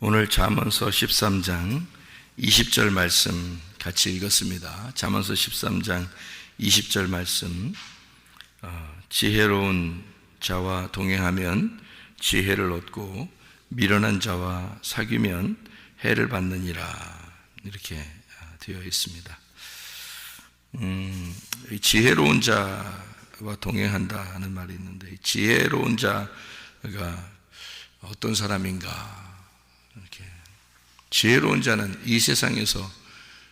오늘 잠언서 13장 20절 말씀 같이 읽었습니다. 잠언서 13장 20절 말씀, 지혜로운 자와 동행하면 지혜를 얻고 미련한 자와 사귀면 해를 받느니라, 이렇게 되어 있습니다. 지혜로운 자와 동행한다는 말이 있는데, 지혜로운 자가 어떤 사람인가? 이렇게 지혜로운 자는, 이 세상에서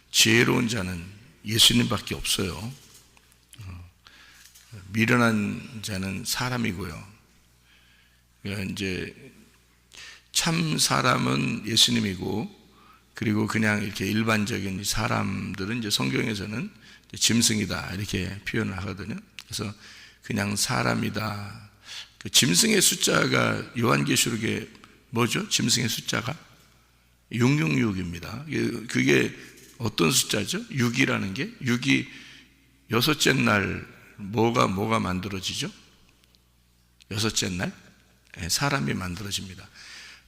지혜로운 자는 예수님밖에 없어요. 미련한 자는 사람이고요. 그러니까 이제 참 사람은 예수님이고, 그리고 그냥 이렇게 일반적인 사람들은 이제 성경에서는 짐승이다, 이렇게 표현을 하거든요. 그래서 그냥 사람이다. 그 짐승의 숫자가 요한계시록에 뭐죠? 짐승의 숫자가 666입니다. 그게 어떤 숫자죠? 6이라는 게, 6이 여섯째 날 뭐가 만들어지죠? 여섯째 날 사람이 만들어집니다.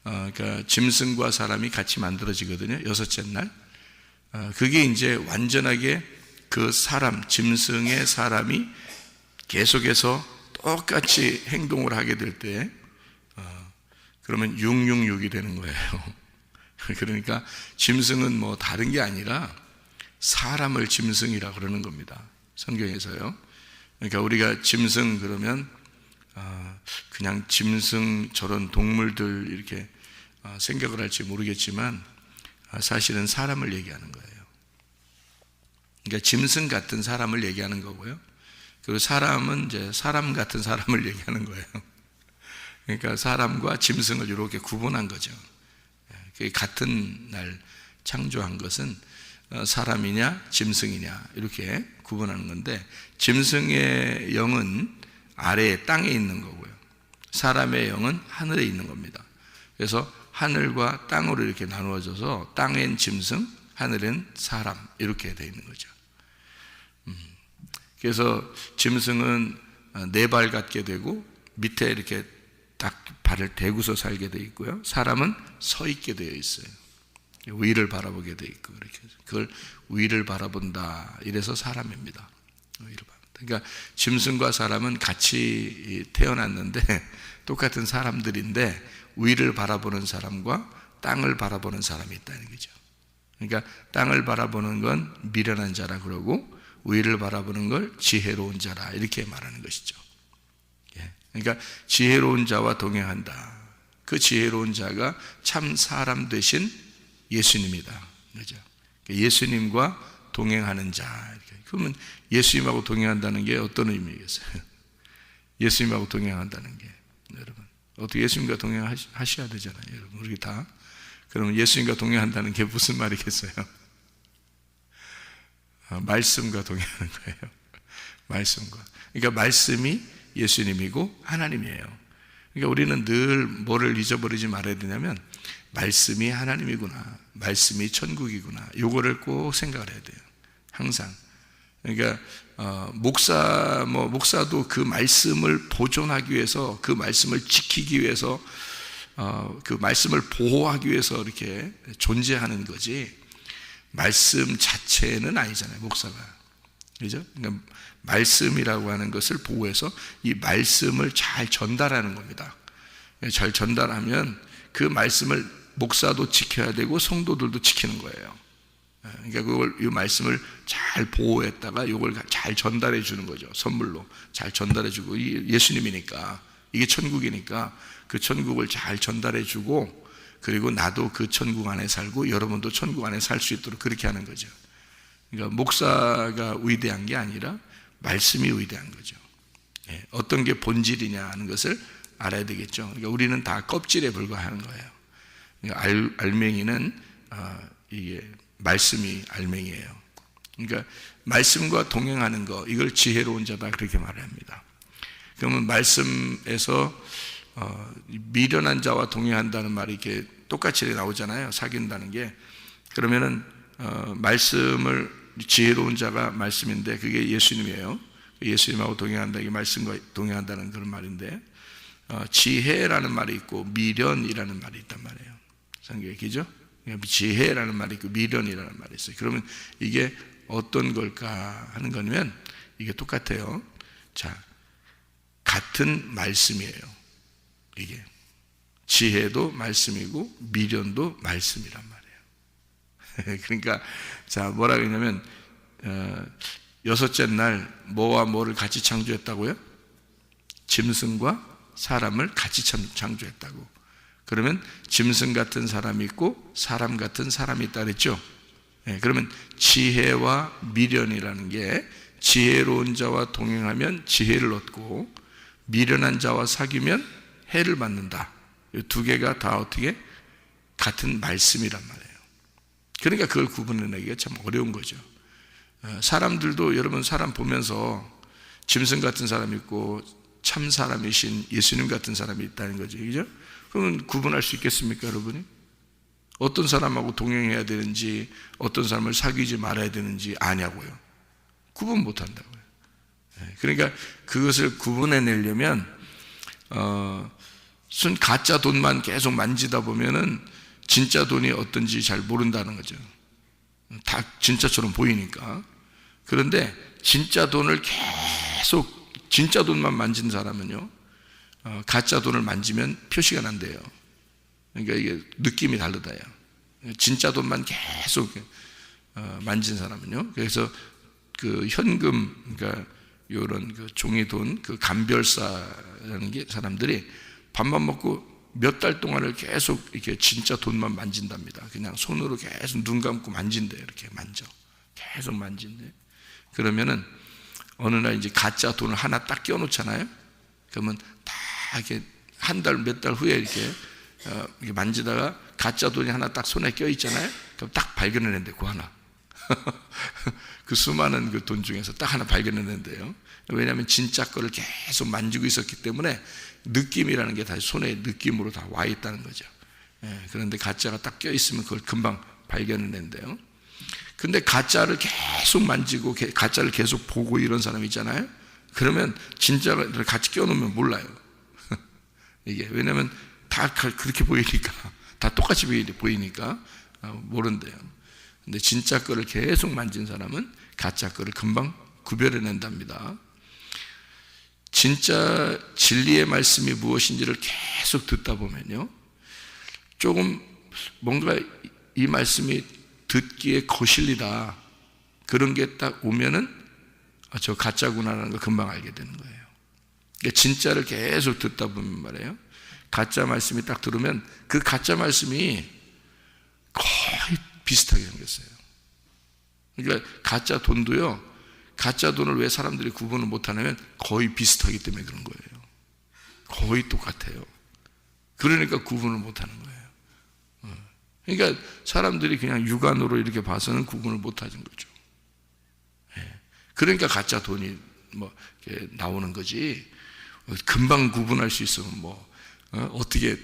그러니까 짐승과 사람이 같이 만들어지거든요. 여섯째 날. 그게 이제 완전하게 그 사람, 짐승의 사람이 계속해서 똑같이 행동을 하게 될 때, 그러면 666이 되는 거예요. 그러니까 짐승은 뭐 다른 게 아니라 사람을 짐승이라 그러는 겁니다. 성경에서요. 그러니까 우리가 짐승 그러면 그냥 짐승, 저런 동물들 이렇게 생각을 할지 모르겠지만 사실은 사람을 얘기하는 거예요. 그러니까 짐승 같은 사람을 얘기하는 거고요. 그리고 사람은 이제 사람 같은 사람을 얘기하는 거예요. 그러니까 사람과 짐승을 이렇게 구분한 거죠. 같은 날 창조한 것은 사람이냐 짐승이냐 이렇게 구분하는 건데, 짐승의 영은 아래에 땅에 있는 거고요, 사람의 영은 하늘에 있는 겁니다. 그래서 하늘과 땅으로 이렇게 나누어져서 땅엔 짐승, 하늘엔 사람, 이렇게 되어 있는 거죠. 그래서 짐승은 네 발 갖게 되고 밑에 이렇게 딱 발을 대고서 살게 되어 있고요, 사람은 서 있게 되어 있어요. 위를 바라보게 되어 있고, 이렇게 그걸 위를 바라본다, 이래서 사람입니다. 그러니까 짐승과 사람은 같이 태어났는데 똑같은 사람들인데, 위를 바라보는 사람과 땅을 바라보는 사람이 있다는 거죠. 그러니까 땅을 바라보는 건 미련한 자라 그러고, 위를 바라보는 걸 지혜로운 자라, 이렇게 말하는 것이죠. 그러니까 지혜로운 자와 동행한다. 그 지혜로운 자가 참 사람 되신 예수님이다, 그죠? 예수님과 동행하는 자. 그러면 예수님하고 동행한다는 게 어떤 의미겠어요? 예수님하고 동행한다는 게, 여러분, 어떻게 예수님과 동행하셔야 되잖아요, 여러분, 우리 다. 그러면 예수님과 동행한다는 게 무슨 말이겠어요? 말씀과 동행하는 거예요. 말씀과. 그러니까 말씀이 예수님이고 하나님이에요. 그러니까 우리는 늘 뭐를 잊어버리지 말아야 되냐면, 말씀이 하나님이구나, 말씀이 천국이구나, 요거를 꼭 생각을 해야 돼요, 항상. 그러니까 목사도 그 말씀을 보존하기 위해서, 그 말씀을 지키기 위해서, 그 말씀을 보호하기 위해서 이렇게 존재하는 거지, 말씀 자체는 아니잖아요, 목사가. 그죠? 그러니까 말씀이라고 하는 것을 보호해서 이 말씀을 잘 전달하는 겁니다. 잘 전달하면 그 말씀을 목사도 지켜야 되고 성도들도 지키는 거예요. 그러니까 이 말씀을 잘 보호했다가 이걸 잘 전달해 주는 거죠. 선물로 잘 전달해 주고, 예수님이니까, 이게 천국이니까 그 천국을 잘 전달해 주고, 그리고 나도 그 천국 안에 살고 여러분도 천국 안에 살 수 있도록 그렇게 하는 거죠. 그러니까 목사가 위대한 게 아니라 말씀이 위대한 거죠. 어떤 게 본질이냐 하는 것을 알아야 되겠죠. 그러니까 우리는 다 껍질에 불과한 거예요. 그러니까 알맹이는 이게 말씀이 알맹이에요. 그러니까 말씀과 동행하는 거, 이걸 지혜로운 자다, 그렇게 말합니다. 그러면 말씀에서 미련한 자와 동행한다는 말이 이렇게 똑같이 나오잖아요, 사귄다는 게. 그러면은 말씀을, 지혜로운 자가 말씀인데 그게 예수님이에요. 예수님하고 동행한다, 이게 말씀과 동행한다는 그런 말인데, 지혜라는 말이 있고 미련이라는 말이 있단 말이에요. 성경에 기죠? 지혜라는 말이 있고 미련이라는 말이 있어요. 그러면 이게 어떤 걸까 하는 거면 이게 똑같아요. 자, 같은 말씀이에요. 이게 지혜도 말씀이고 미련도 말씀이란 말이에요. 그러니까 자, 뭐라 그러냐면 여섯째 날 뭐와 뭐를 같이 창조했다고요? 짐승과 사람을 같이 창조했다고. 그러면 짐승 같은 사람이 있고 사람 같은 사람이 있다 그랬죠? 그러면 지혜와 미련이라는 게 지혜로운 자와 동행하면 지혜를 얻고 미련한 자와 사귀면 해를 받는다. 이 두 개가 다 어떻게? 같은 말씀이란 말이에요. 그러니까 그걸 구분해내기가 참 어려운 거죠. 사람들도 여러분 사람 보면서 짐승 같은 사람이 있고 참 사람이신 예수님 같은 사람이 있다는 거죠. 그죠? 그러면 구분할 수 있겠습니까, 여러분이? 어떤 사람하고 동행해야 되는지, 어떤 사람을 사귀지 말아야 되는지 아냐고요. 구분 못 한다고요. 그러니까 그것을 구분해내려면, 순 가짜 돈만 계속 만지다 보면은 진짜 돈이 어떤지 잘 모른다는 거죠. 다 진짜처럼 보이니까. 그런데 진짜 돈을 계속, 진짜 돈만 만진 사람은요, 가짜 돈을 만지면 표시가 난대요. 그러니까 이게 느낌이 다르다요. 진짜 돈만 계속 만진 사람은요. 그래서 그 현금, 그러니까 이런 그 종이 돈, 그 감별사라는 게 사람들이 밥만 먹고 몇 달 동안을 계속 이렇게 진짜 돈만 만진답니다. 그냥 손으로 계속 눈 감고 만진대요. 이렇게 만져. 계속 만진대. 그러면은 어느 날 이제 가짜 돈을 하나 딱 끼워놓잖아요. 그러면 다 이렇게 한 달, 몇 달 후에 이렇게 만지다가 가짜 돈이 하나 딱 손에 껴있잖아요. 그럼 딱 발견해낸대, 그 하나. 그 수많은 그 돈 중에서 딱 하나 발견해낸대요. 왜냐하면 진짜 거를 계속 만지고 있었기 때문에 느낌이라는 게 다시 손에 느낌으로 다 와 있다는 거죠. 그런데 가짜가 딱 껴있으면 그걸 금방 발견해낸대요. 근데 가짜를 계속 만지고 가짜를 계속 보고 이런 사람 있잖아요. 그러면 진짜를 같이 껴놓으면 몰라요. 이게 왜냐하면 다 그렇게 보이니까, 다 똑같이 보이니까 모른대요. 근데 진짜 거를 계속 만진 사람은 가짜 거를 금방 구별해낸답니다. 진짜 진리의 말씀이 무엇인지를 계속 듣다 보면요, 조금 뭔가 이 말씀이 듣기에 거실리다, 그런 게 딱 오면은 저 가짜구나라는 걸 금방 알게 되는 거예요. 그러니까 진짜를 계속 듣다 보면 말이에요, 가짜 말씀이 딱 들으면 그 가짜 말씀이 거의 비슷하게 생겼어요. 그러니까 가짜 돈도요, 가짜 돈을 왜 사람들이 구분을 못하냐면 거의 비슷하기 때문에 그런 거예요. 거의 똑같아요. 그러니까 구분을 못하는 거예요. 그러니까 사람들이 그냥 육안으로 이렇게 봐서는 구분을 못하는 거죠. 그러니까 가짜 돈이 뭐 이렇게 나오는 거지, 금방 구분할 수 있으면 뭐 어떻게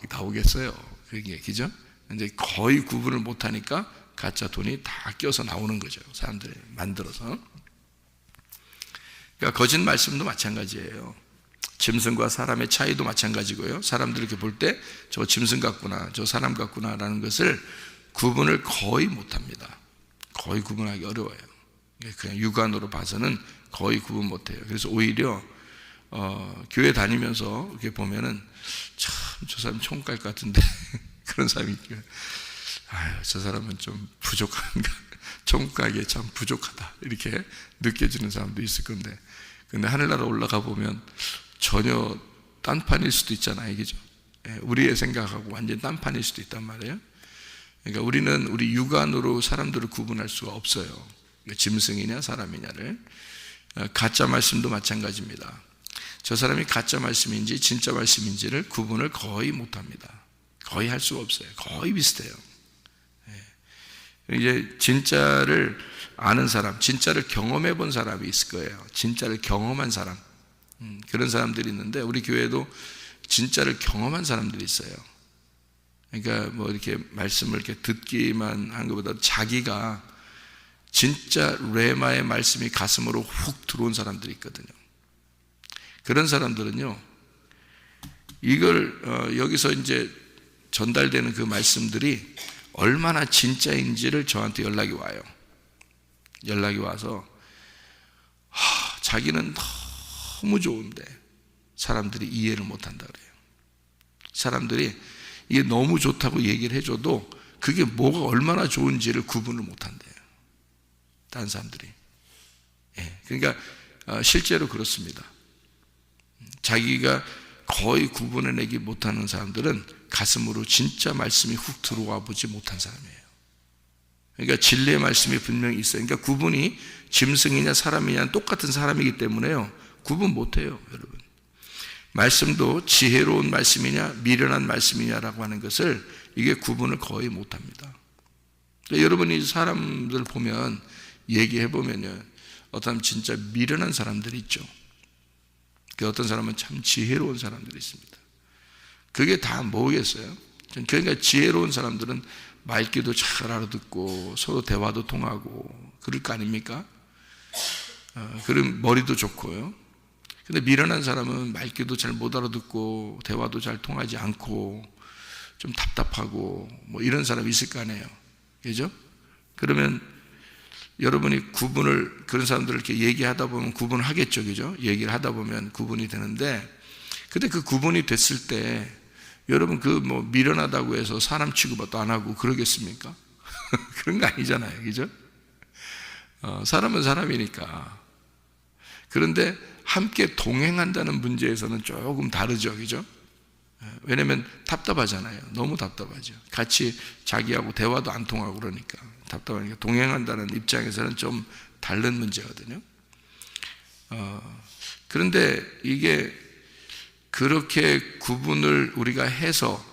나오겠어요? 그게 그죠? 근데 거의 구분을 못하니까 가짜 돈이 다 껴서 나오는 거죠. 사람들이 만들어서. 그러니까 거짓 말씀도 마찬가지예요. 짐승과 사람의 차이도 마찬가지고요. 사람들이 이렇게 볼 때 저 짐승 같구나, 저 사람 같구나라는 것을 구분을 거의 못합니다. 거의 구분하기 어려워요. 그냥 육안으로 봐서는 거의 구분 못해요. 그래서 오히려 교회 다니면서 이렇게 보면은 참 저 사람 총각 같은데 그런 사람이 있고요. 아유, 저 사람은 좀 부족한가, 총각이 참 부족하다, 이렇게 느껴지는 사람도 있을 건데, 근데 하늘나라 올라가 보면 전혀 딴판일 수도 있잖아요, 그죠? 우리의 생각하고 완전 딴판일 수도 있단 말이에요. 그러니까 우리는 우리 육안으로 사람들을 구분할 수가 없어요. 짐승이냐 사람이냐를. 가짜 말씀도 마찬가지입니다. 저 사람이 가짜 말씀인지 진짜 말씀인지를 구분을 거의 못합니다. 거의 할 수가 없어요. 거의 비슷해요. 이제 진짜를 아는 사람, 진짜를 경험해 본 사람이 있을 거예요. 진짜를 경험한 사람, 그런 사람들이 있는데 우리 교회도 진짜를 경험한 사람들이 있어요. 그러니까 뭐 이렇게 말씀을 이렇게 듣기만 한 것보다 자기가 진짜 레마의 말씀이 가슴으로 훅 들어온 사람들이 있거든요. 그런 사람들은요, 이걸 여기서 이제 전달되는 그 말씀들이 얼마나 진짜인지를 저한테 연락이 와요. 연락이 와서 자기는 너무 좋은데 사람들이 이해를 못한다 그래요. 사람들이 이게 너무 좋다고 얘기를 해줘도 그게 뭐가 얼마나 좋은지를 구분을 못한대요. 다른 사람들이. 그러니까 실제로 그렇습니다. 자기가 거의 구분해내기 못하는 사람들은 가슴으로 진짜 말씀이 훅 들어와 보지 못한 사람이에요. 그러니까 진리의 말씀이 분명히 있어요. 그러니까 구분이 짐승이냐 사람이냐 똑같은 사람이기 때문에요, 구분 못해요. 여러분, 말씀도 지혜로운 말씀이냐 미련한 말씀이냐라고 하는 것을 이게 구분을 거의 못합니다. 그러니까 여러분이 사람들 보면 얘기해보면요, 어떤 진짜 미련한 사람들이 있죠. 어떤 사람은 참 지혜로운 사람들이 있습니다. 그게 다 뭐겠어요? 그러니까 지혜로운 사람들은 말귀도 잘 알아듣고 서로 대화도 통하고 그럴 거 아닙니까? 그럼 머리도 좋고요. 근데 미련한 사람은 말귀도 잘 못 알아듣고 대화도 잘 통하지 않고 좀 답답하고 뭐 이런 사람이 있을 거 아니에요. 그죠? 그러면 여러분이 구분을, 그런 사람들을 이렇게 얘기하다 보면 구분을 하겠죠. 그죠? 얘기를 하다 보면 구분이 되는데, 근데 그 구분이 됐을 때 여러분 그 뭐 미련하다고 해서 사람 취급도 안 하고 그러겠습니까? 그런 거 아니잖아요. 그죠? 사람은 사람이니까. 그런데 함께 동행한다는 문제에서는 조금 다르죠. 그죠? 왜냐면 답답하잖아요. 너무 답답하죠. 같이 자기하고 대화도 안 통하고 그러니까 답답하니까 동행한다는 입장에서는 좀 다른 문제거든요. 그런데 이게 그렇게 구분을 우리가 해서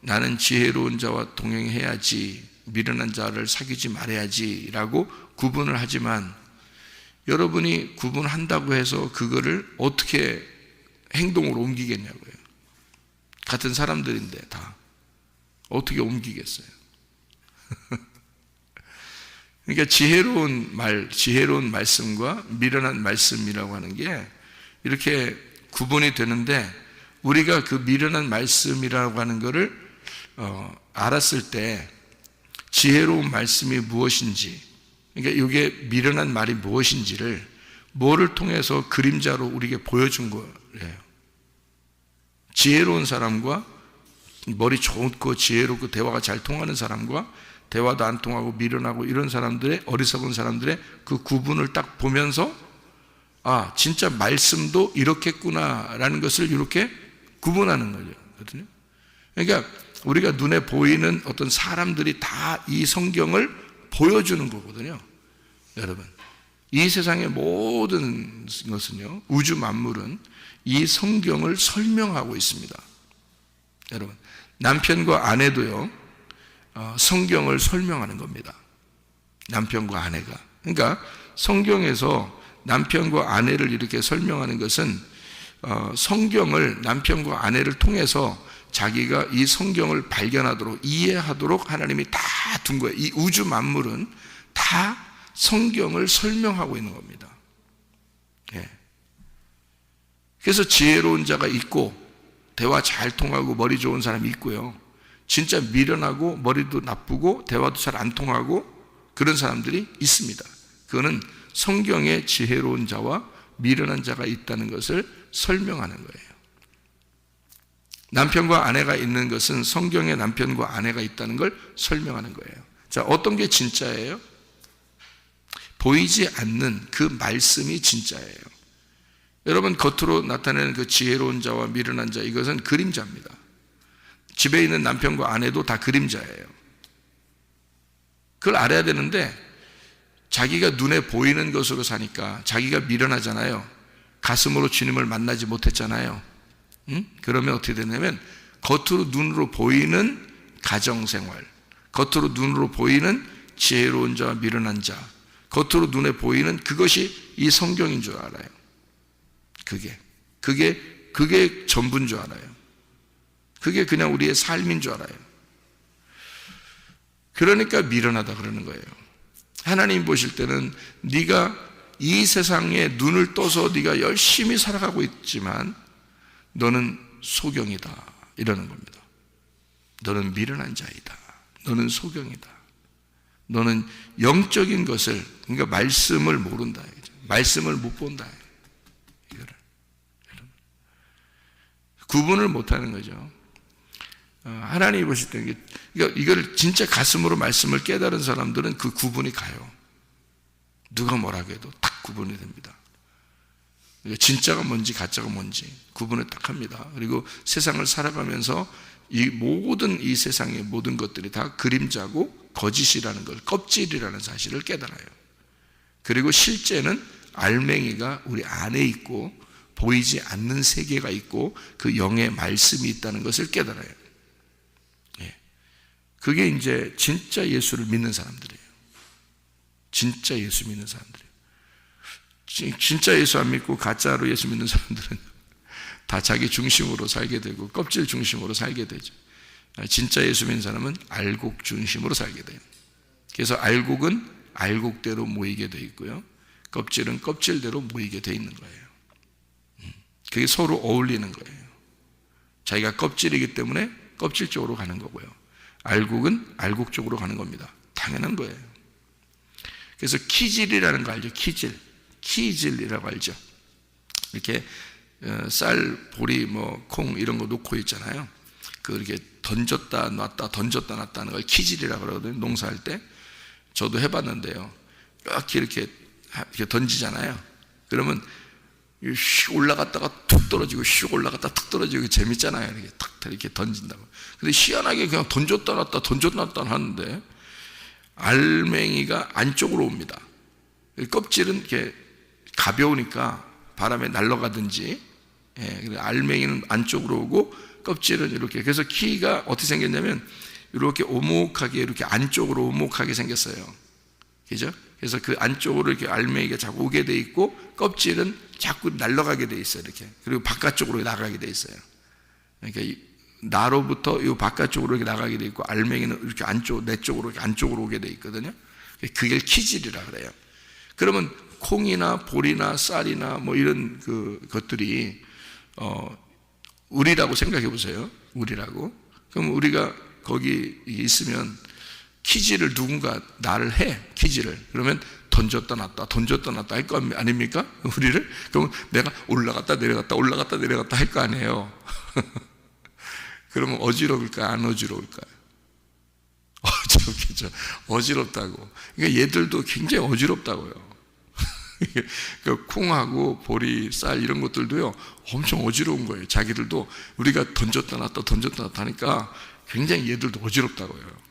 나는 지혜로운 자와 동행해야지 미련한 자를 사귀지 말아야지 라고 구분을 하지만, 여러분이 구분한다고 해서 그거를 어떻게 행동으로 옮기겠냐고요. 같은 사람들인데 다 어떻게 옮기겠어요? 그러니까 지혜로운 말, 지혜로운 말씀과 미련한 말씀이라고 하는 게 이렇게 구분이 되는데, 우리가 그 미련한 말씀이라고 하는 것을 알았을 때 지혜로운 말씀이 무엇인지, 그러니까 이게 미련한 말이 무엇인지를 뭐를 통해서 그림자로 우리에게 보여준 거예요. 지혜로운 사람과 머리 좋고 지혜롭고 대화가 잘 통하는 사람과 대화도 안 통하고 미련하고 이런 사람들의, 어리석은 사람들의 그 구분을 딱 보면서 아, 진짜 말씀도 이렇겠구나라는 것을 이렇게 구분하는 거거든요. 그러니까 우리가 눈에 보이는 어떤 사람들이 다 이 성경을 보여주는 거거든요. 여러분, 이 세상의 모든 것은요, 우주 만물은 이 성경을 설명하고 있습니다. 여러분, 남편과 아내도요, 성경을 설명하는 겁니다. 남편과 아내가. 그러니까 성경에서 남편과 아내를 이렇게 설명하는 것은 성경을 남편과 아내를 통해서 자기가 이 성경을 발견하도록, 이해하도록 하나님이 다 둔 거예요. 이 우주 만물은 다 성경을 설명하고 있는 겁니다. 그래서 지혜로운 자가 있고 대화 잘 통하고 머리 좋은 사람이 있고요, 진짜 미련하고 머리도 나쁘고 대화도 잘 안 통하고 그런 사람들이 있습니다. 그거는 성경에 지혜로운 자와 미련한 자가 있다는 것을 설명하는 거예요. 남편과 아내가 있는 것은 성경에 남편과 아내가 있다는 걸 설명하는 거예요. 자, 어떤 게 진짜예요? 보이지 않는 그 말씀이 진짜예요. 여러분, 겉으로 나타내는 그 지혜로운 자와 미련한 자, 이것은 그림자입니다. 집에 있는 남편과 아내도 다 그림자예요. 그걸 알아야 되는데, 자기가 눈에 보이는 것으로 사니까 자기가 미련하잖아요. 가슴으로 주님을 만나지 못했잖아요. 그러면 어떻게 되냐면 겉으로 눈으로 보이는 가정생활, 겉으로 눈으로 보이는 지혜로운 자와 미련한 자, 겉으로 눈에 보이는 그것이 이 성경인 줄 알아요. 그게 전부인 줄 알아요. 그게 그냥 우리의 삶인 줄 알아요. 그러니까 미련하다 그러는 거예요. 하나님 보실 때는 네가 이 세상에 눈을 떠서 네가 열심히 살아가고 있지만 너는 소경이다 이러는 겁니다. 너는 미련한 자이다. 너는 소경이다. 너는 영적인 것을, 그러니까 말씀을 모른다. 말씀을 못 본다. 이거를 구분을 못하는 거죠. 하나님이 보실 때 이걸 진짜 가슴으로 말씀을 깨달은 사람들은 그 구분이 가요. 누가 뭐라고 해도 딱 구분이 됩니다. 진짜가 뭔지 가짜가 뭔지 구분을 딱 합니다. 그리고 세상을 살아가면서 이 세상의 모든 것들이 다 그림자고 거짓이라는 걸, 껍질이라는 사실을 깨달아요. 그리고 실제는 알맹이가 우리 안에 있고 보이지 않는 세계가 있고 그 영의 말씀이 있다는 것을 깨달아요. 그게 이제 진짜 예수를 믿는 사람들이에요. 진짜 예수 믿는 사람들이에요. 진짜 예수 안 믿고 가짜로 예수 믿는 사람들은 다 자기 중심으로 살게 되고 껍질 중심으로 살게 되죠. 진짜 예수 믿는 사람은 알곡 중심으로 살게 돼요. 그래서 알곡은 알곡대로 모이게 되어 있고요, 껍질은 껍질대로 모이게 되어 있는 거예요. 그게 서로 어울리는 거예요. 자기가 껍질이기 때문에 껍질 쪽으로 가는 거고요, 알곡은 알곡 쪽으로 가는 겁니다. 당연한 거예요. 그래서 키질이라는 거 알죠? 키질이라고 알죠? 이렇게 쌀, 보리, 콩 이런 거 놓고 있잖아요. 이렇게 던졌다 놨다 던졌다 놨다 하는 걸 키질이라고 그러거든요. 농사할 때 저도 해봤는데요. 이렇게 던지잖아요. 그러면 슉 올라갔다가 툭 떨어지고 슉 올라갔다가 툭 떨어지고 재밌잖아요. 이렇게 탁 이렇게 던진다고. 근데 희한하게 그냥 던졌다 놨다 하는데 알맹이가 안쪽으로 옵니다. 껍질은 이렇게 가벼우니까 바람에 날아가든지, 알맹이는 안쪽으로 오고 껍질은 이렇게. 그래서 키가 어떻게 생겼냐면 이렇게 오목하게, 이렇게 안쪽으로 오목하게 생겼어요. 그죠? 그래서 그 안쪽으로 이렇게 알맹이가 자꾸 오게 돼 있고 껍질은 자꾸 날아가게 돼 있어요. 이렇게. 그리고 바깥쪽으로 나가게 돼 있어요. 그러니까 나로부터 이 바깥쪽으로 이렇게 나가게 돼 있고 알맹이는 이렇게 내 쪽으로 이렇게 안쪽으로 오게 돼 있거든요. 그게 키질이라 그래요. 그러면 콩이나 보리나 쌀이나 이런 것들이 우리라고 생각해 보세요. 우리라고. 그럼 우리가 거기 있으면 키질을 누군가 나를 해. 키질을. 그러면 던졌다 놨다 할 거 아닙니까? 우리를. 그럼 내가 올라갔다 내려갔다 할 거 아니에요. 그러면 어지러울까 안 어지러울까요? 어지럽겠죠. 어지럽다고. 그러니까 얘들도 굉장히 어지럽다고요. 콩하고 보리, 쌀 이런 것들도요 엄청 어지러운 거예요. 자기들도 우리가 던졌다 놨다 하니까 굉장히 얘들도 어지럽다고요.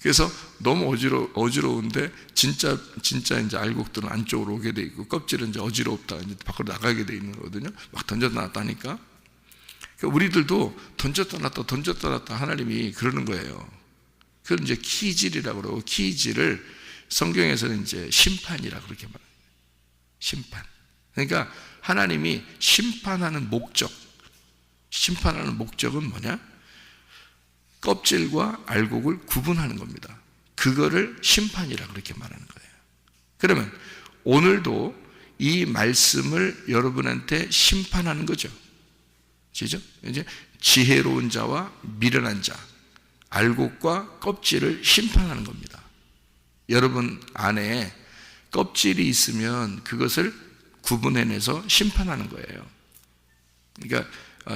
그래서 너무 어지러운데 진짜 이제 알곡들은 안쪽으로 오게 돼 있고 껍질은 이제 어지럽다 이제 밖으로 나가게 돼 있는 거거든요. 막 던졌다 놨다 하니까. 그러니까 우리들도 던졌다 놨다 하나님이 그러는 거예요. 그걸 이제 키질이라고 그러고, 키질을 성경에서는 이제 심판이라고 그렇게 말해요. 심판. 그러니까 하나님이 심판하는 목적은 뭐냐? 껍질과 알곡을 구분하는 겁니다. 그거를 심판이라고 그렇게 말하는 거예요. 그러면 오늘도 이 말씀을 여러분한테 심판하는 거죠. 그죠? 이제 지혜로운 자와 미련한 자, 알곡과 껍질을 심판하는 겁니다. 여러분 안에 껍질이 있으면 그것을 구분해내서 심판하는 거예요. 그러니까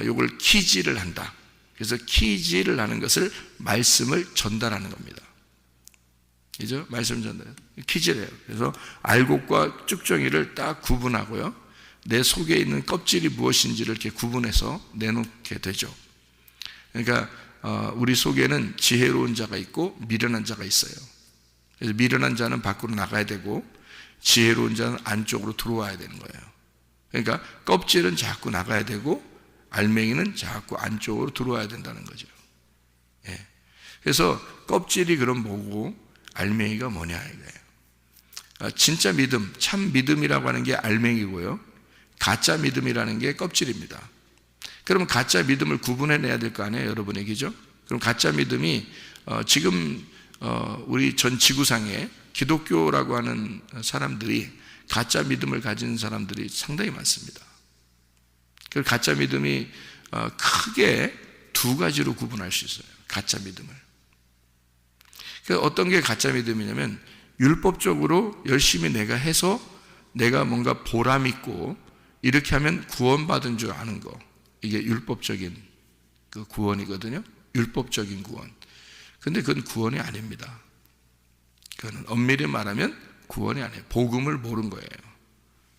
이걸 키질을 한다. 그래서 키질을 하는 것을 말씀을 전달하는 겁니다. 그죠? 말씀 전달. 키질해요. 그래서 알곡과 쭉정이를 딱 구분하고요, 내 속에 있는 껍질이 무엇인지를 이렇게 구분해서 내놓게 되죠. 그러니까 우리 속에는 지혜로운 자가 있고 미련한 자가 있어요. 그래서 미련한 자는 밖으로 나가야 되고 지혜로운 자는 안쪽으로 들어와야 되는 거예요. 그러니까 껍질은 자꾸 나가야 되고 알맹이는 자꾸 안쪽으로 들어와야 된다는 거죠. 그래서 껍질이 그럼 뭐고 알맹이가 뭐냐 이거예요. 진짜 믿음, 참 믿음이라고 하는 게 알맹이고요, 가짜 믿음이라는 게 껍질입니다. 그러면 가짜 믿음을 구분해내야 될 거 아니에요, 여러분에게죠? 그럼 가짜 믿음이 지금 우리 전 지구상에 기독교라고 하는 사람들이, 가짜 믿음을 가진 사람들이 상당히 많습니다. 그 가짜 믿음이 크게 두 가지로 구분할 수 있어요. 가짜 믿음을. 그러니까 어떤 게 가짜 믿음이냐면 율법적으로 열심히 내가 해서 내가 뭔가 보람 있고 이렇게 하면 구원받은 줄 아는 거. 이게 율법적인 그 구원이거든요. 율법적인 구원. 근데 그건 구원이 아닙니다. 그건 엄밀히 말하면 구원이 아니에요. 복음을 모른 거예요.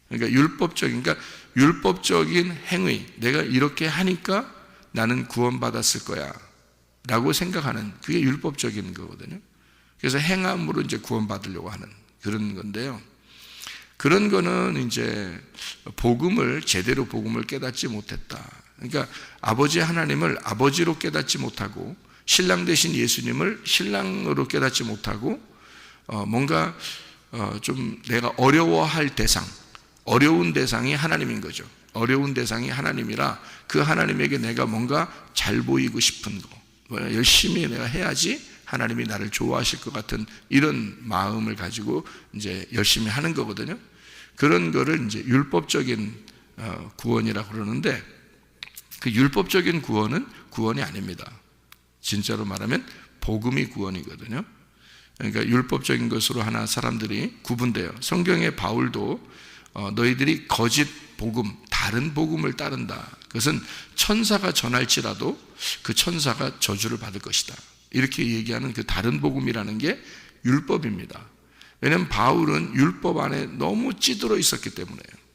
그러니까 율법적인 행위, 내가 이렇게 하니까 나는 구원받았을 거야 라고 생각하는, 그게 율법적인 거거든요. 그래서 행함으로 이제 구원받으려고 하는 그런 건데요. 그런 거는 이제 제대로 복음을 깨닫지 못했다. 그러니까 아버지 하나님을 아버지로 깨닫지 못하고 신랑 되신 예수님을 신랑으로 깨닫지 못하고 뭔가 좀 내가 어려워할 대상, 어려운 대상이 하나님인 거죠. 어려운 대상이 하나님이라 그 하나님에게 내가 뭔가 잘 보이고 싶은 거, 열심히 내가 해야지 하나님이 나를 좋아하실 것 같은 이런 마음을 가지고 이제 열심히 하는 거거든요. 그런 거를 이제 율법적인 구원이라고 그러는데, 그 율법적인 구원은 구원이 아닙니다. 진짜로 말하면 복음이 구원이거든요. 그러니까 율법적인 것으로 하나 사람들이 구분돼요. 성경의 바울도 너희들이 거짓 복음, 다른 복음을 따른다. 그것은 천사가 전할지라도 그 천사가 저주를 받을 것이다. 이렇게 얘기하는 그 다른 복음이라는 게 율법입니다. 왜냐하면 바울은 율법 안에 너무 찌들어 있었기 때문에요.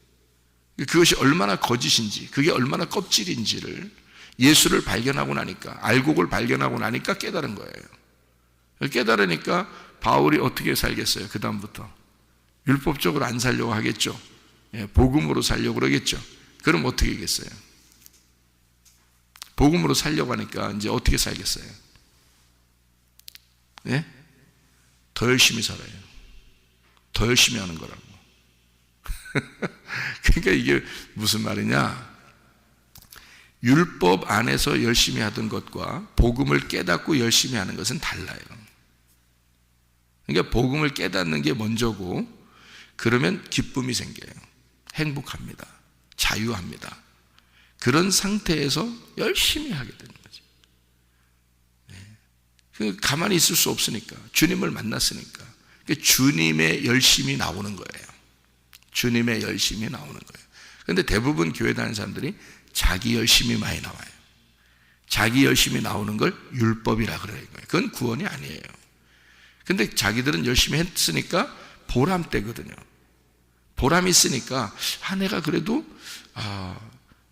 그것이 얼마나 거짓인지, 그게 얼마나 껍질인지를 예수를 발견하고 나니까, 알곡을 발견하고 나니까 깨달은 거예요. 깨달으니까 바울이 어떻게 살겠어요? 그 다음부터 율법적으로 안 살려고 하겠죠. 복음으로 살려고 그러겠죠. 그럼 어떻게 하겠어요? 복음으로 살려고 하니까 이제 어떻게 살겠어요? 네? 더 열심히 살아요. 더 열심히 하는 거라고. 그러니까 이게 무슨 말이냐? 율법 안에서 열심히 하던 것과 복음을 깨닫고 열심히 하는 것은 달라요. 그러니까 복음을 깨닫는 게 먼저고, 그러면 기쁨이 생겨요. 행복합니다. 자유합니다. 그런 상태에서 열심히 하게 되는 거죠. 가만히 있을 수 없으니까, 주님을 만났으니까. 주님의 열심이 나오는 거예요. 주님의 열심이 나오는 거예요. 그런데 대부분 교회 다니는 사람들이 자기 열심이 많이 나와요. 자기 열심이 나오는 걸 율법이라 그러는 거예요. 그건 구원이 아니에요. 근데 자기들은 열심히 했으니까 보람 때거든요. 보람이 있으니까 내가 그래도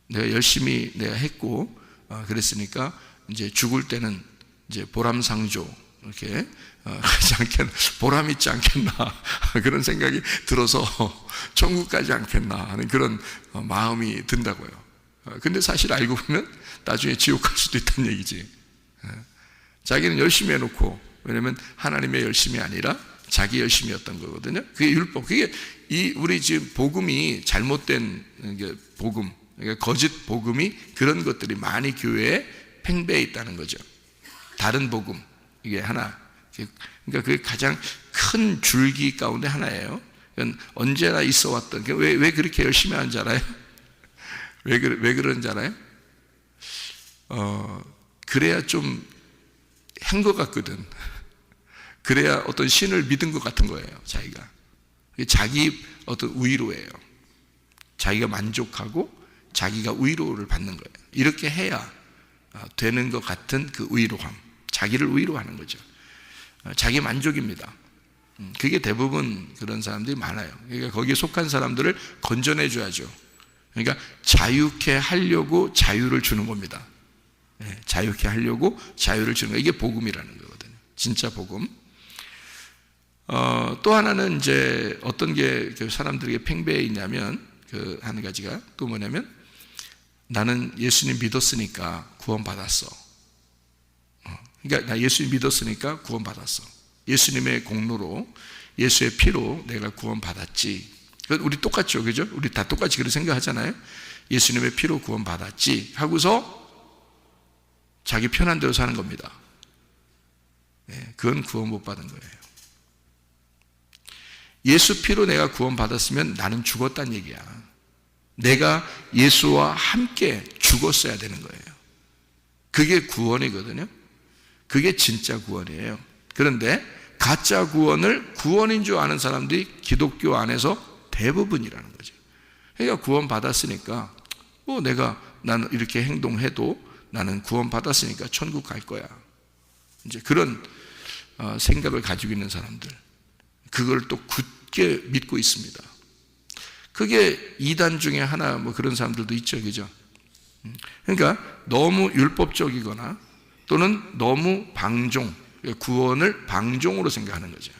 내가 열심히 내가 했고 그랬으니까 이제 죽을 때는 이제 보람상조 이렇게 하지 않겠나, 보람 있지 않겠나 그런 생각이 들어서 천국 가지 않겠나 하는 그런 마음이 든다고요. 근데 사실 알고 보면 나중에 지옥 갈 수도 있다는 얘기지. 자기는 열심히 해놓고, 왜냐면 하나님의 열심이 아니라 자기 열심이었던 거거든요. 그게 율법. 그게 우리 지금 복음이 잘못된 게 복음, 그러니까 거짓 복음이 그런 것들이 많이 교회에 팽배해 있다는 거죠. 다른 복음, 이게 하나. 그러니까 그게 가장 큰 줄기 가운데 하나예요. 언제나 있어 왔던. 왜 그렇게 열심히 하는 줄 알아요? 왜 그러는 줄 알아요? 그래야 좀 한 것 같거든. 그래야 어떤 신을 믿은 것 같은 거예요, 자기가. 자기 어떤 위로예요. 자기가 만족하고 자기가 위로를 받는 거예요. 이렇게 해야 되는 것 같은 그 위로함. 자기를 위로하는 거죠. 자기 만족입니다. 그게 대부분 그런 사람들이 많아요. 그러니까 거기에 속한 사람들을 건져내 줘야죠. 그러니까 자유케 하려고 자유를 주는 겁니다. 자유케 하려고 자유를 주는 거, 이게 복음이라는 거거든요. 진짜 복음. 또 하나는 이제 어떤 게 사람들에게 팽배해 있냐면, 그 한 가지가 또 뭐냐면, 나는 예수님 믿었으니까 구원받았어. 그러니까 나 예수님 믿었으니까 구원받았어. 예수님의 공로로, 예수의 피로 내가 구원받았지. 우리 똑같죠, 그죠? 우리 다 똑같이 그렇게 생각하잖아요. 예수님의 피로 구원받았지 하고서 자기 편한 대로 사는 겁니다. 그건 구원 못 받은 거예요. 예수 피로 내가 구원받았으면 나는 죽었다는 얘기야. 내가 예수와 함께 죽었어야 되는 거예요. 그게 구원이거든요. 그게 진짜 구원이에요. 그런데 가짜 구원을 구원인 줄 아는 사람들이 기독교 안에서 대부분이라는 거죠. 그러니까 구원 받았으니까 나는 이렇게 행동해도 나는 구원 받았으니까 천국 갈 거야. 이제 그런 생각을 가지고 있는 사람들, 그걸 또 굳게 믿고 있습니다. 그게 이단 중에 하나 그런 사람들도 있죠, 그죠? 그러니까 너무 율법적이거나 또는 너무 방종, 구원을 방종으로 생각하는 거죠.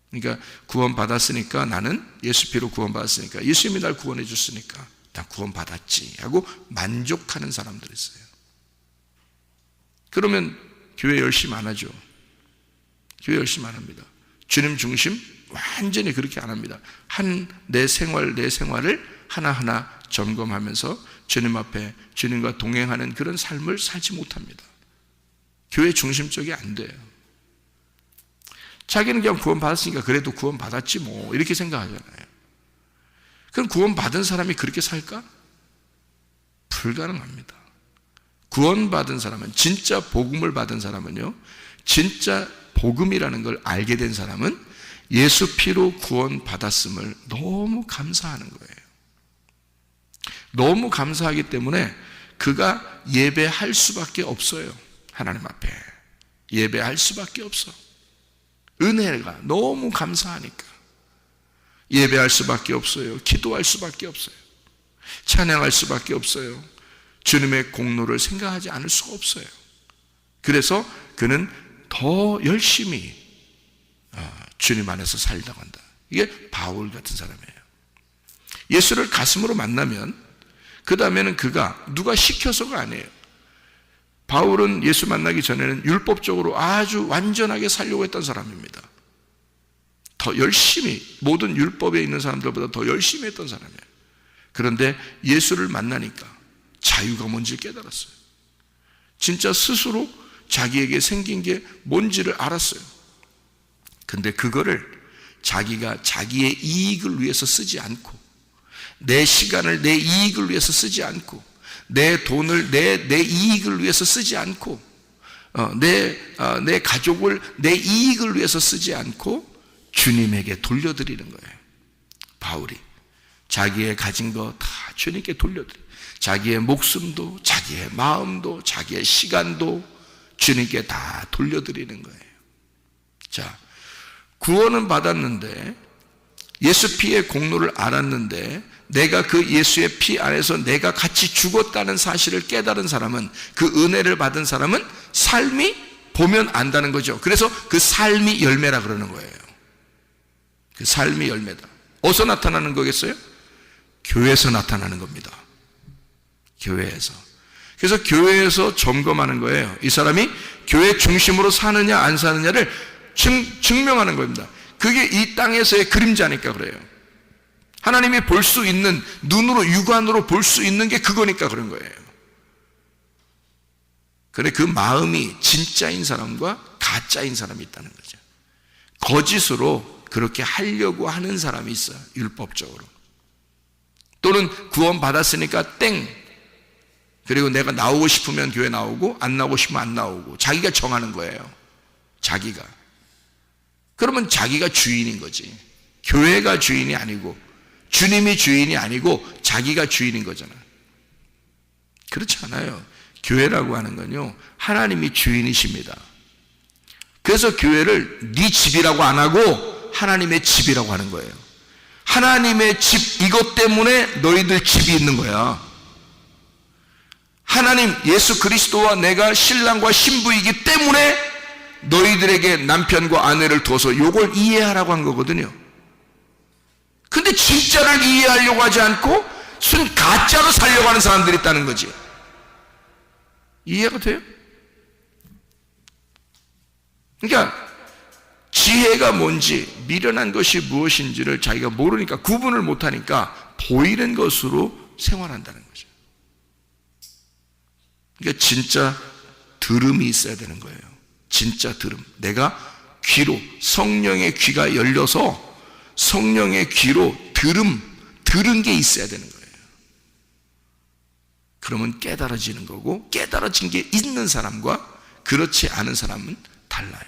그러니까 구원 받았으니까, 나는 예수 피로 구원 받았으니까, 예수님이 날 구원해 줬으니까 나 구원 받았지 하고 만족하는 사람들이 있어요. 그러면 교회 열심히 안 하죠. 교회 열심히 안 합니다. 주님 중심 완전히 그렇게 안 합니다. 내 생활을 하나하나 점검하면서 주님 앞에 주님과 동행하는 그런 삶을 살지 못합니다. 교회 중심적이 안 돼요. 자기는 그냥 구원 받았으니까 그래도 구원 받았지 이렇게 생각하잖아요. 그럼 구원 받은 사람이 그렇게 살까? 불가능합니다. 구원 받은 사람은, 진짜 복음을 받은 사람은요, 진짜 복음이라는 걸 알게 된 사람은 예수 피로 구원 받았음을 너무 감사하는 거예요. 너무 감사하기 때문에 그가 예배할 수밖에 없어요. 하나님 앞에 예배할 수밖에 없어. 은혜가 너무 감사하니까 예배할 수밖에 없어요. 기도할 수밖에 없어요. 찬양할 수밖에 없어요. 주님의 공로를 생각하지 않을 수가 없어요. 그래서 그는 더 열심히 주님 안에서 살다고 한다. 이게 바울 같은 사람이에요. 예수를 가슴으로 만나면 그 다음에는 그가 누가 시켜서가 아니에요. 바울은 예수 만나기 전에는 율법적으로 아주 완전하게 살려고 했던 사람입니다. 더 열심히, 모든 율법에 있는 사람들보다 더 열심히 했던 사람이에요. 그런데 예수를 만나니까 자유가 뭔지 깨달았어요. 진짜 스스로 자기에게 생긴 게 뭔지를 알았어요. 근데 그거를 자기가 자기의 이익을 위해서 쓰지 않고, 내 시간을 내 이익을 위해서 쓰지 않고, 내 돈을 내 이익을 위해서 쓰지 않고, 내 가족을 내 이익을 위해서 쓰지 않고 주님에게 돌려드리는 거예요. 바울이 자기의 가진 거 다 주님께 돌려드려요. 자기의 목숨도, 자기의 마음도, 자기의 시간도 주님께 다 돌려드리는 거예요. 자, 구원은 받았는데, 예수 피의 공로를 알았는데, 내가 그 예수의 피 안에서 내가 같이 죽었다는 사실을 깨달은 사람은, 그 은혜를 받은 사람은 삶이 보면 안다는 거죠. 그래서 그 삶이 열매라 그러는 거예요. 그 삶이 열매다. 어디서 나타나는 거겠어요? 교회에서 나타나는 겁니다. 교회에서. 그래서 교회에서 점검하는 거예요. 이 사람이 교회 중심으로 사느냐 안 사느냐를 증명하는 겁니다. 그게 이 땅에서의 그림자니까 그래요. 하나님이 볼 수 있는, 눈으로, 육안으로 볼 수 있는 게 그거니까 그런 거예요. 그런데 그 마음이 진짜인 사람과 가짜인 사람이 있다는 거죠. 거짓으로 그렇게 하려고 하는 사람이 있어요. 율법적으로. 또는 구원 받았으니까 땡. 그리고 내가 나오고 싶으면 교회 나오고 안 나오고 싶으면 안 나오고, 자기가 정하는 거예요. 자기가. 그러면 자기가 주인인 거지. 교회가 주인이 아니고, 주님이 주인이 아니고 자기가 주인인 거잖아. 그렇지 않아요. 교회라고 하는 건요, 하나님이 주인이십니다. 그래서 교회를 네 집이라고 안 하고 하나님의 집이라고 하는 거예요. 하나님의 집, 이것 때문에 너희들 집이 있는 거야. 하나님 예수 그리스도와 내가 신랑과 신부이기 때문에 너희들에게 남편과 아내를 둬서 요걸 이해하라고 한 거거든요. 근데 진짜를 이해하려고 하지 않고 순 가짜로 살려고 하는 사람들이 있다는 거지. 이해가 돼요? 그러니까 지혜가 뭔지, 미련한 것이 무엇인지를 자기가 모르니까, 구분을 못하니까 보이는 것으로 생활한다는 거죠. 그러니까 진짜 들음이 있어야 되는 거예요. 진짜 들음. 내가 귀로, 성령의 귀가 열려서 성령의 귀로 들은 게 있어야 되는 거예요. 그러면 깨달아지는 거고, 깨달아진 게 있는 사람과 그렇지 않은 사람은 달라요.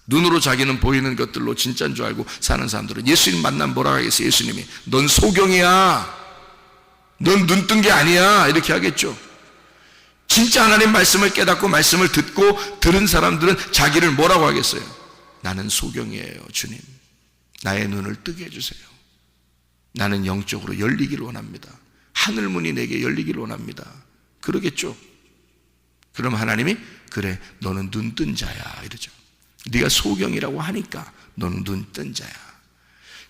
눈으로 자기는 보이는 것들로 진짜인 줄 알고 사는 사람들은 예수님 만나면 뭐라고 하겠어요? 예수님이 넌 소경이야, 넌 눈 뜬 게 아니야, 이렇게 하겠죠. 진짜 하나님 말씀을 깨닫고 말씀을 듣고 들은 사람들은 자기를 뭐라고 하겠어요? 나는 소경이에요, 주님. 나의 눈을 뜨게 해주세요. 나는 영적으로 열리기를 원합니다. 하늘문이 내게 열리기를 원합니다. 그러겠죠. 그럼 하나님이 그래, 너는 눈 뜬 자야, 이러죠. 네가 소경이라고 하니까 너는 눈 뜬 자야.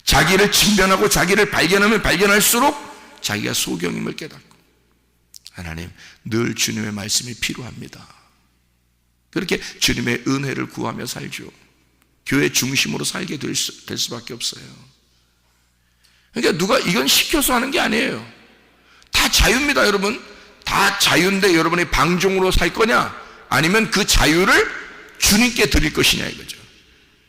자기를 직면하고 자기를 발견하면 발견할수록 자기가 소경임을 깨닫고, 하나님 늘 주님의 말씀이 필요합니다. 그렇게 주님의 은혜를 구하며 살죠. 교회 중심으로 살게 될 수밖에 없어요. 그러니까 누가 이건 시켜서 하는 게 아니에요. 다 자유입니다, 여러분. 다 자유인데 여러분이 방종으로 살 거냐, 아니면 그 자유를 주님께 드릴 것이냐, 이거죠.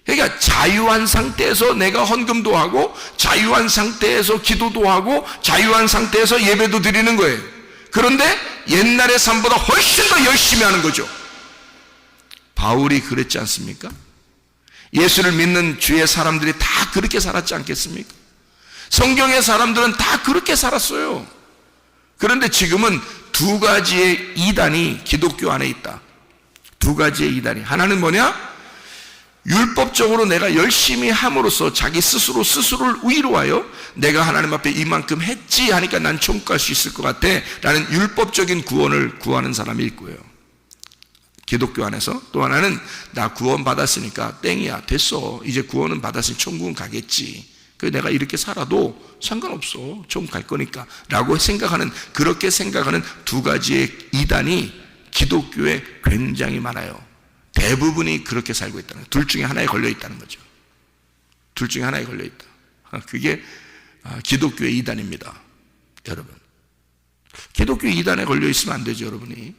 그러니까 자유한 상태에서 내가 헌금도 하고, 자유한 상태에서 기도도 하고, 자유한 상태에서 예배도 드리는 거예요. 그런데 옛날의 삶보다 훨씬 더 열심히 하는 거죠. 바울이 그랬지 않습니까? 예수를 믿는 주의 사람들이 다 그렇게 살았지 않겠습니까? 성경의 사람들은 다 그렇게 살았어요. 그런데 지금은 두 가지의 이단이 기독교 안에 있다. 두 가지의 이단이. 하나는 뭐냐? 율법적으로 내가 열심히 함으로써 자기 스스로를 위로하여 내가 하나님 앞에 이만큼 했지 하니까 난 천국 갈 수 있을 것 같아 라는 율법적인 구원을 구하는 사람이 있고요. 기독교 안에서 또 하나는 나 구원 받았으니까 땡이야, 됐어, 이제 구원은 받았으니 천국은 가겠지, 내가 이렇게 살아도 상관없어, 천국 갈 거니까 라고 생각하는, 그렇게 생각하는 두 가지의 이단이 기독교에 굉장히 많아요. 대부분이 그렇게 살고 있다는, 둘 중에 하나에 걸려 있다는 거죠. 둘 중에 하나에 걸려 있다. 그게 기독교의 이단입니다, 여러분. 기독교 이단에 걸려 있으면 안 되죠, 여러분이.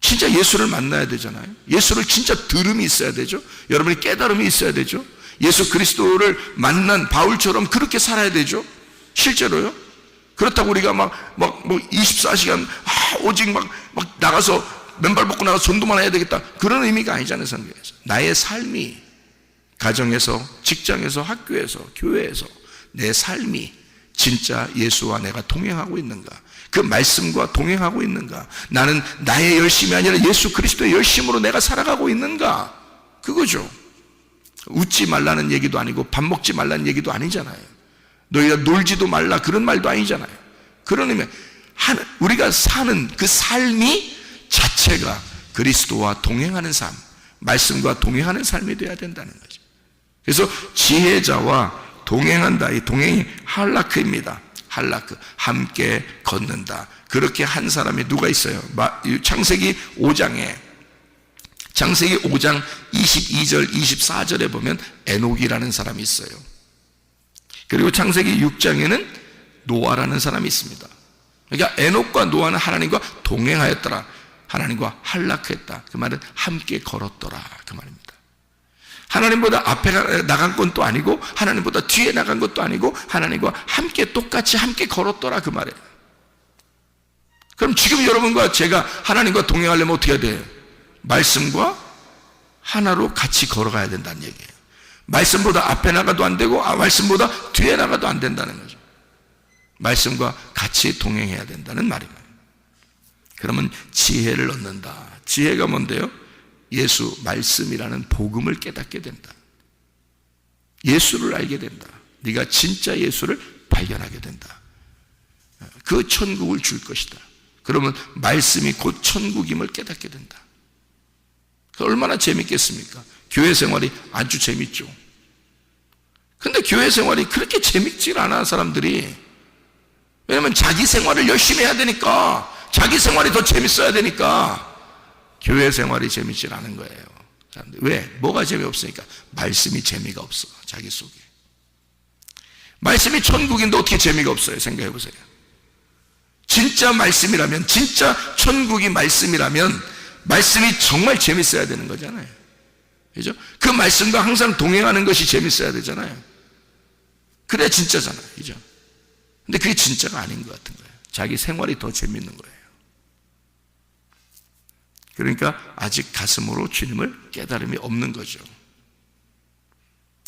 진짜 예수를 만나야 되잖아요. 예수를 진짜 들음이 있어야 되죠. 여러분이 깨달음이 있어야 되죠. 예수 그리스도를 만난 바울처럼 그렇게 살아야 되죠. 실제로요. 그렇다고 우리가 뭐 24시간 오직 막 나가서 맨발 벗고 나가서 전도만 해야 되겠다, 그런 의미가 아니잖아요, 성경에서. 나의 삶이 가정에서, 직장에서, 학교에서, 교회에서 내 삶이 진짜 예수와 내가 동행하고 있는가, 그 말씀과 동행하고 있는가, 나는 나의 열심이 아니라 예수 그리스도의 열심으로 내가 살아가고 있는가, 그거죠. 웃지 말라는 얘기도 아니고 밥 먹지 말라는 얘기도 아니잖아요. 너희가 놀지도 말라, 그런 말도 아니잖아요. 그런 의미, 우리가 사는 그 삶이 자체가 그리스도와 동행하는 삶, 말씀과 동행하는 삶이 되어야 된다는 거죠. 그래서 지혜자와 동행한다, 이 동행이 할라크입니다. 할라크, 함께 걷는다. 그렇게 한 사람이 누가 있어요? 창세기 5장 22절 24절에 보면 에녹이라는 사람이 있어요. 그리고 창세기 6장에는 노아라는 사람이 있습니다. 그러니까 에녹과 노아는 하나님과 동행하였더라, 하나님과 할라크했다. 그 말은 함께 걸었더라, 그 말입니다. 하나님보다 앞에 나간 것도 아니고 하나님보다 뒤에 나간 것도 아니고 하나님과 함께 똑같이 함께 걸었더라, 그 말이에요. 그럼 지금 여러분과 제가 하나님과 동행하려면 어떻게 해야 돼요? 말씀과 하나로 같이 걸어가야 된다는 얘기예요. 말씀보다 앞에 나가도 안 되고 말씀보다 뒤에 나가도 안 된다는 거죠. 말씀과 같이 동행해야 된다는 말입니다. 그러면 지혜를 얻는다. 지혜가 뭔데요? 예수 말씀이라는 복음을 깨닫게 된다. 예수를 알게 된다. 네가 진짜 예수를 발견하게 된다. 그 천국을 줄 것이다. 그러면 말씀이 곧 천국임을 깨닫게 된다. 얼마나 재밌겠습니까? 교회 생활이 아주 재밌죠. 근데 교회 생활이 그렇게 재밌지 않아, 사람들이. 왜냐면 자기 생활을 열심히 해야 되니까, 자기 생활이 더 재밌어야 되니까 교회 생활이 재밌지 않은 거예요. 왜? 뭐가 재미없으니까? 말씀이 재미가 없어, 자기 속에. 말씀이 천국인데 어떻게 재미가 없어요? 생각해 보세요. 진짜 말씀이라면, 진짜 천국이 말씀이라면 말씀이 정말 재밌어야 되는 거잖아요. 그죠? 그 말씀과 항상 동행하는 것이 재밌어야 되잖아요. 그래야 진짜잖아요. 그죠? 근데 그게 진짜가 아닌 것 같은 거예요. 자기 생활이 더 재밌는 거예요. 그러니까 아직 가슴으로 주님을 깨달음이 없는 거죠.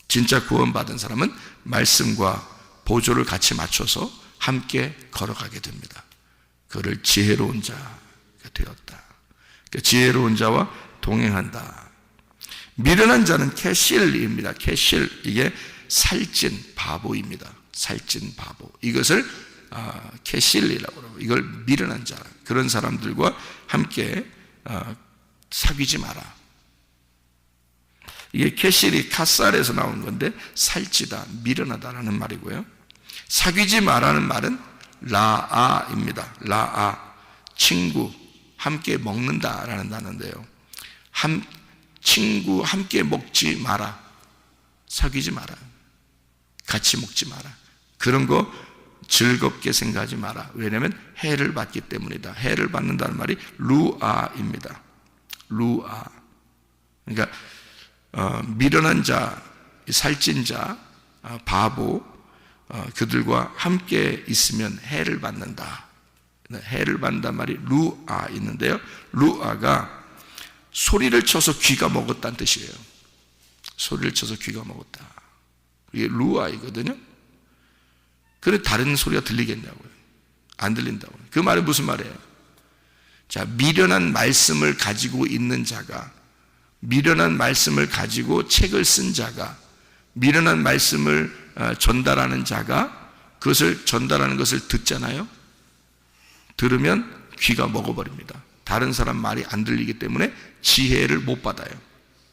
진짜 구원받은 사람은 말씀과 보조를 같이 맞춰서 함께 걸어가게 됩니다. 그를 지혜로운 자가 되었다. 그러니까 지혜로운 자와 동행한다. 미련한 자는 캐실입니다. 캐실, 이게 살찐 바보입니다. 살찐 바보. 이것을 캐실이라고 그러고, 이걸 미련한 자, 그런 사람들과 함께 사귀지 마라. 이게 캐실이 카살에서 나온 건데 살찌다, 미련하다라는 말이고요. 사귀지 마라는 말은 라아입니다. 라아, 친구, 함께 먹는다라는 단어인데요. 친구 함께 먹지 마라. 사귀지 마라. 같이 먹지 마라. 그런 거 즐겁게 생각하지 마라. 왜냐하면 해를 받기 때문이다. 해를 받는다는 말이 루아입니다. 루아. 그러니까 미련한 자, 살찐 자, 바보, 그들과 함께 있으면 해를 받는다. 해를 받는다는 말이 루아 있는데요. 루아가 소리를 쳐서 귀가 먹었다는 뜻이에요. 소리를 쳐서 귀가 먹었다. 이게 루아이거든요. 그런데 다른 소리가 들리겠냐고요. 안 들린다고요. 그 말이 무슨 말이에요? 자, 미련한 말씀을 가지고 있는 자가, 미련한 말씀을 가지고 책을 쓴 자가, 미련한 말씀을 전달하는 자가 그것을 전달하는 것을 듣잖아요. 들으면 귀가 먹어버립니다. 다른 사람 말이 안 들리기 때문에 지혜를 못 받아요.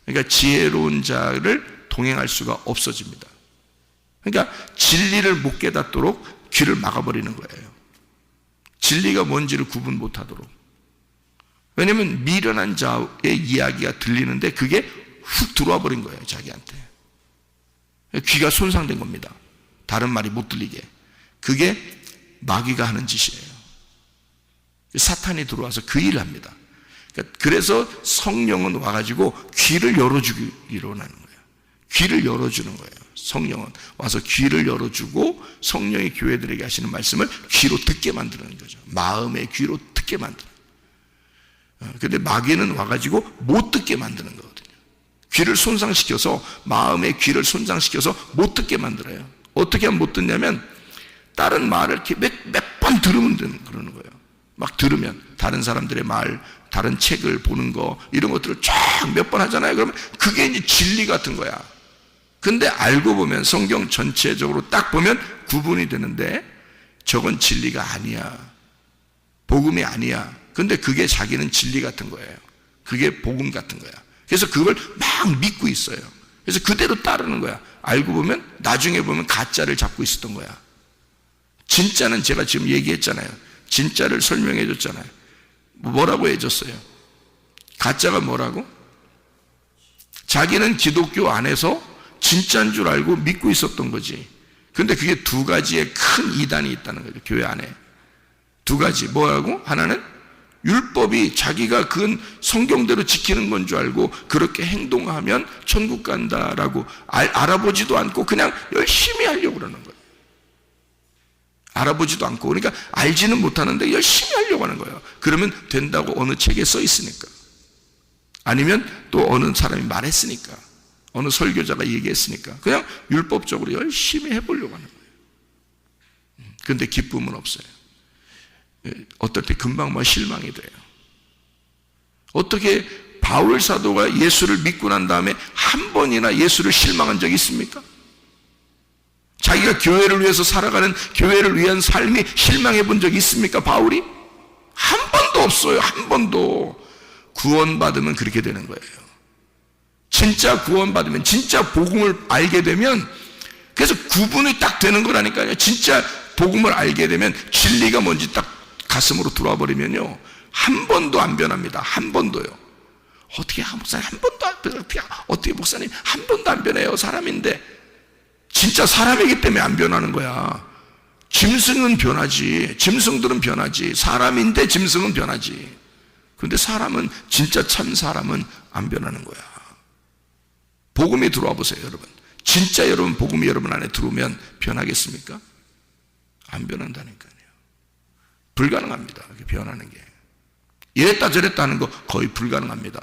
그러니까 지혜로운 자를 동행할 수가 없어집니다. 그러니까 진리를 못 깨닫도록 귀를 막아버리는 거예요. 진리가 뭔지를 구분 못하도록. 왜냐하면 미련한 자의 이야기가 들리는데 그게 훅 들어와 버린 거예요, 자기한테. 귀가 손상된 겁니다. 다른 말이 못 들리게. 그게 마귀가 하는 짓이에요. 사탄이 들어와서 그 일을 합니다. 그래서 성령은 와가지고 귀를 열어주기로 하는 거예요. 귀를 열어주는 거예요. 성령은 와서 귀를 열어주고 성령이 교회들에게 하시는 말씀을 귀로 듣게 만드는 거죠. 마음의 귀로 듣게 만드는. 근데 마귀는 와가지고 못 듣게 만드는 거거든요. 귀를 손상시켜서, 마음의 귀를 손상시켜서 못 듣게 만들어요. 어떻게 하면 못 듣냐면 다른 말을 이렇게 몇 번 들으면 그러는 거예요. 막 들으면 다른 사람들의 말, 다른 책을 보는 거, 이런 것들을 쫙 몇 번 하잖아요. 그러면 그게 이제 진리 같은 거야. 근데 알고 보면 성경 전체적으로 딱 보면 구분이 되는데 저건 진리가 아니야. 복음이 아니야. 근데 그게 자기는 진리 같은 거예요. 그게 복음 같은 거야. 그래서 그걸 막 믿고 있어요. 그래서 그대로 따르는 거야. 알고 보면 나중에 보면 가짜를 잡고 있었던 거야. 진짜는 제가 지금 얘기했잖아요. 진짜를 설명해 줬잖아요. 뭐라고 해줬어요? 가짜가 뭐라고? 자기는 기독교 안에서 진짜인 줄 알고 믿고 있었던 거지. 근데 그게 두 가지의 큰 이단이 있다는 거죠. 교회 안에 두 가지. 뭐라고? 하나는 율법이 자기가 그건 성경대로 지키는 건 줄 알고 그렇게 행동하면 천국 간다라고 알아보지도 않고 그냥 열심히 하려고 그러는 거예요. 알아보지도 않고, 그러니까 알지는 못하는데 열심히 하려고 하는 거예요. 그러면 된다고 어느 책에 써 있으니까, 아니면 또 어느 사람이 말했으니까, 어느 설교자가 얘기했으니까 그냥 율법적으로 열심히 해보려고 하는 거예요. 그런데 기쁨은 없어요. 어떨 때 금방 막 실망이 돼요. 어떻게 바울 사도가 예수를 믿고 난 다음에 한 번이나 예수를 실망한 적이 있습니까? 자기가 교회를 위해서 살아가는, 교회를 위한 삶이 실망해 본 적이 있습니까? 바울이? 한 번도 없어요. 한 번도. 구원받으면 그렇게 되는 거예요. 진짜 구원받으면, 진짜 복음을 알게 되면, 그래서 구분이 딱 되는 거라니까요. 진짜 복음을 알게 되면 진리가 뭔지 딱 가슴으로 들어와 버리면요, 한 번도 안 변합니다. 한 번도요. 어떻게 목사님 한 번도 안 변해요? 어떻게 목사님 한 번도 안 변해요? 사람인데. 진짜 사람이기 때문에 안 변하는 거야. 짐승은 변하지. 짐승들은 변하지. 사람인데 짐승은 변하지. 그런데 사람은, 진짜 참 사람은 안 변하는 거야. 복음이 들어와 보세요, 여러분. 진짜 여러분 복음이 여러분 안에 들어오면 변하겠습니까? 안 변한다니까요. 불가능합니다. 변하는 게. 이랬다 저랬다 하는 거 거의 불가능합니다.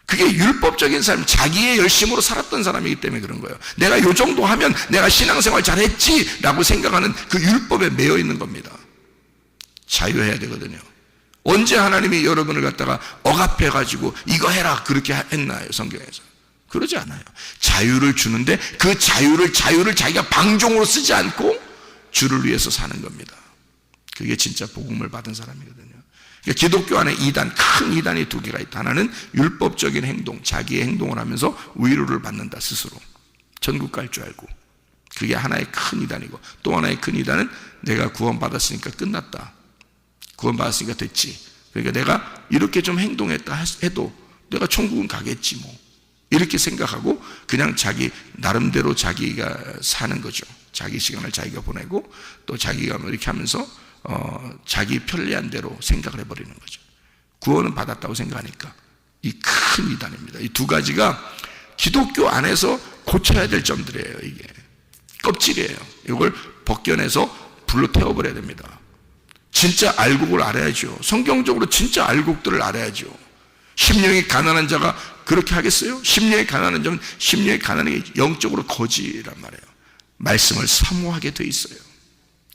그게 율법적인 삶, 자기의 열심으로 살았던 사람이기 때문에 그런 거예요. 내가 요 정도 하면 내가 신앙생활 잘했지 라고 생각하는 그 율법에 매여 있는 겁니다. 자유해야 되거든요. 언제 하나님이 여러분을 갖다가 억압해가지고 이거 해라 그렇게 했나요? 성경에서 그러지 않아요. 자유를 주는데 그 자유를 자기가 방종으로 쓰지 않고 주를 위해서 사는 겁니다. 그게 진짜 복음을 받은 사람이거든요. 그러니까 기독교 안에 큰 이단이 두 개가 있다. 하나는 율법적인 행동, 자기의 행동을 하면서 위로를 받는다 스스로. 천국 갈 줄 알고. 그게 하나의 큰 이단이고, 또 하나의 큰 이단은 내가 구원받았으니까 끝났다. 구원받았으니까 됐지. 그러니까 내가 이렇게 좀 행동했다 해도 내가 천국은 가겠지 뭐. 이렇게 생각하고 그냥 자기 나름대로 자기가 사는 거죠. 자기 시간을 자기가 보내고 또 자기가 뭐 이렇게 하면서 자기 편리한 대로 생각을 해버리는 거죠. 구원은 받았다고 생각하니까. 이 큰 이단입니다. 이 두 가지가 기독교 안에서 고쳐야 될 점들이에요. 이게 껍질이에요. 이걸 벗겨내서 불로 태워버려야 됩니다. 진짜 알곡을 알아야죠. 성경적으로 진짜 알곡들을 알아야죠. 심령이 가난한 자가 그렇게 하겠어요? 심령이 가난한 자는 심령이 가난한 게 영적으로 거지란 말이에요. 말씀을 사모하게 돼 있어요.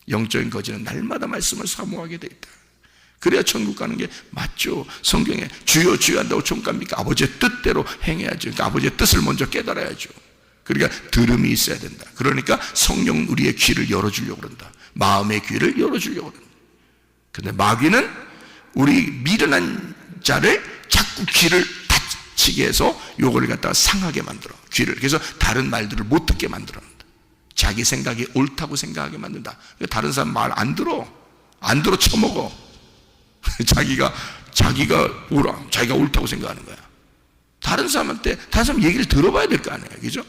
영적인 거지는 날마다 말씀을 사모하게 돼 있다. 그래야 천국 가는 게 맞죠. 성경에 주여 주여 한다고 천국 갑니까? 아버지의 뜻대로 행해야죠. 그러니까 아버지의 뜻을 먼저 깨달아야죠. 그러니까 들음이 있어야 된다. 그러니까 성령 우리의 귀를 열어주려고 그런다. 마음의 귀를 열어주려고 그런다. 근데 마귀는 우리 미련한 자를 자꾸 귀를 닫히게 해서 요거를 갖다가 상하게 만들어. 귀를. 그래서 다른 말들을 못 듣게 만들어. 자기 생각이 옳다고 생각하게 만든다. 다른 사람 말 안 들어. 안 들어 쳐먹어. 자기가 옳다고 생각하는 거야. 다른 사람 얘기를 들어봐야 될 거 아니에요. 그죠?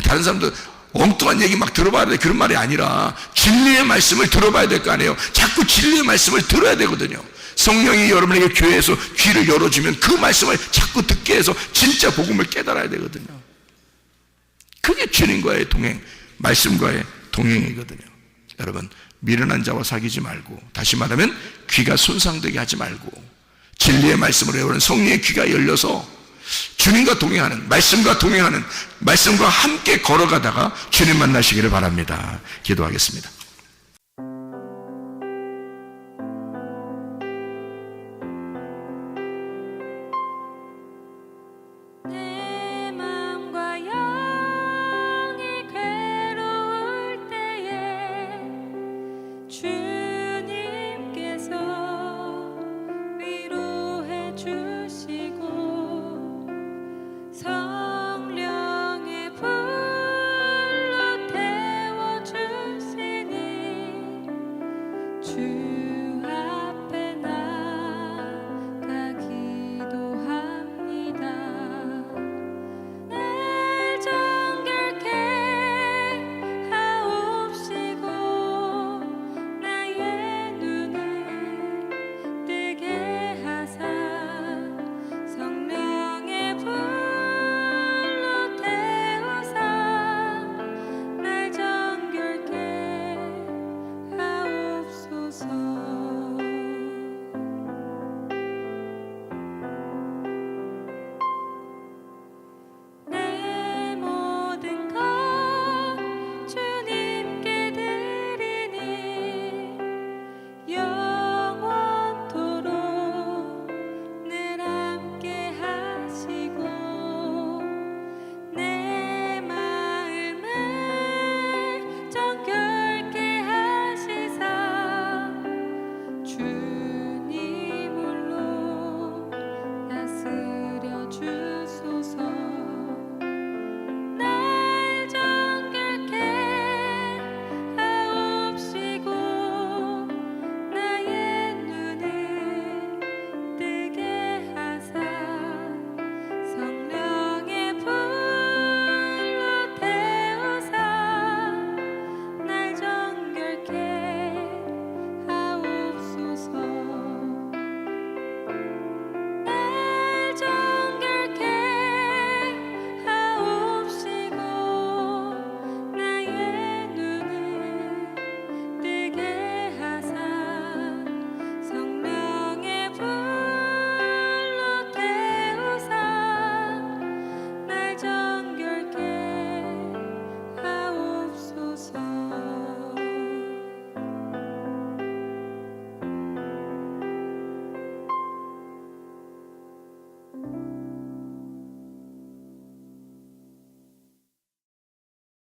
다른 사람도 엉뚱한 얘기 막 들어봐야 돼. 그런 말이 아니라 진리의 말씀을 들어봐야 될 거 아니에요. 자꾸 진리의 말씀을 들어야 되거든요. 성령이 여러분에게 교회에서 귀를 열어주면 그 말씀을 자꾸 듣게 해서 진짜 복음을 깨달아야 되거든요. 그게 주님과의 동행, 말씀과의 동행이거든요. 여러분, 미련한 자와 사귀지 말고, 다시 말하면 귀가 손상되게 하지 말고, 진리의 말씀을 외우는 성령의 귀가 열려서 주님과 동행하는, 말씀과 함께 걸어가다가 주님 만나시기를 바랍니다. 기도하겠습니다.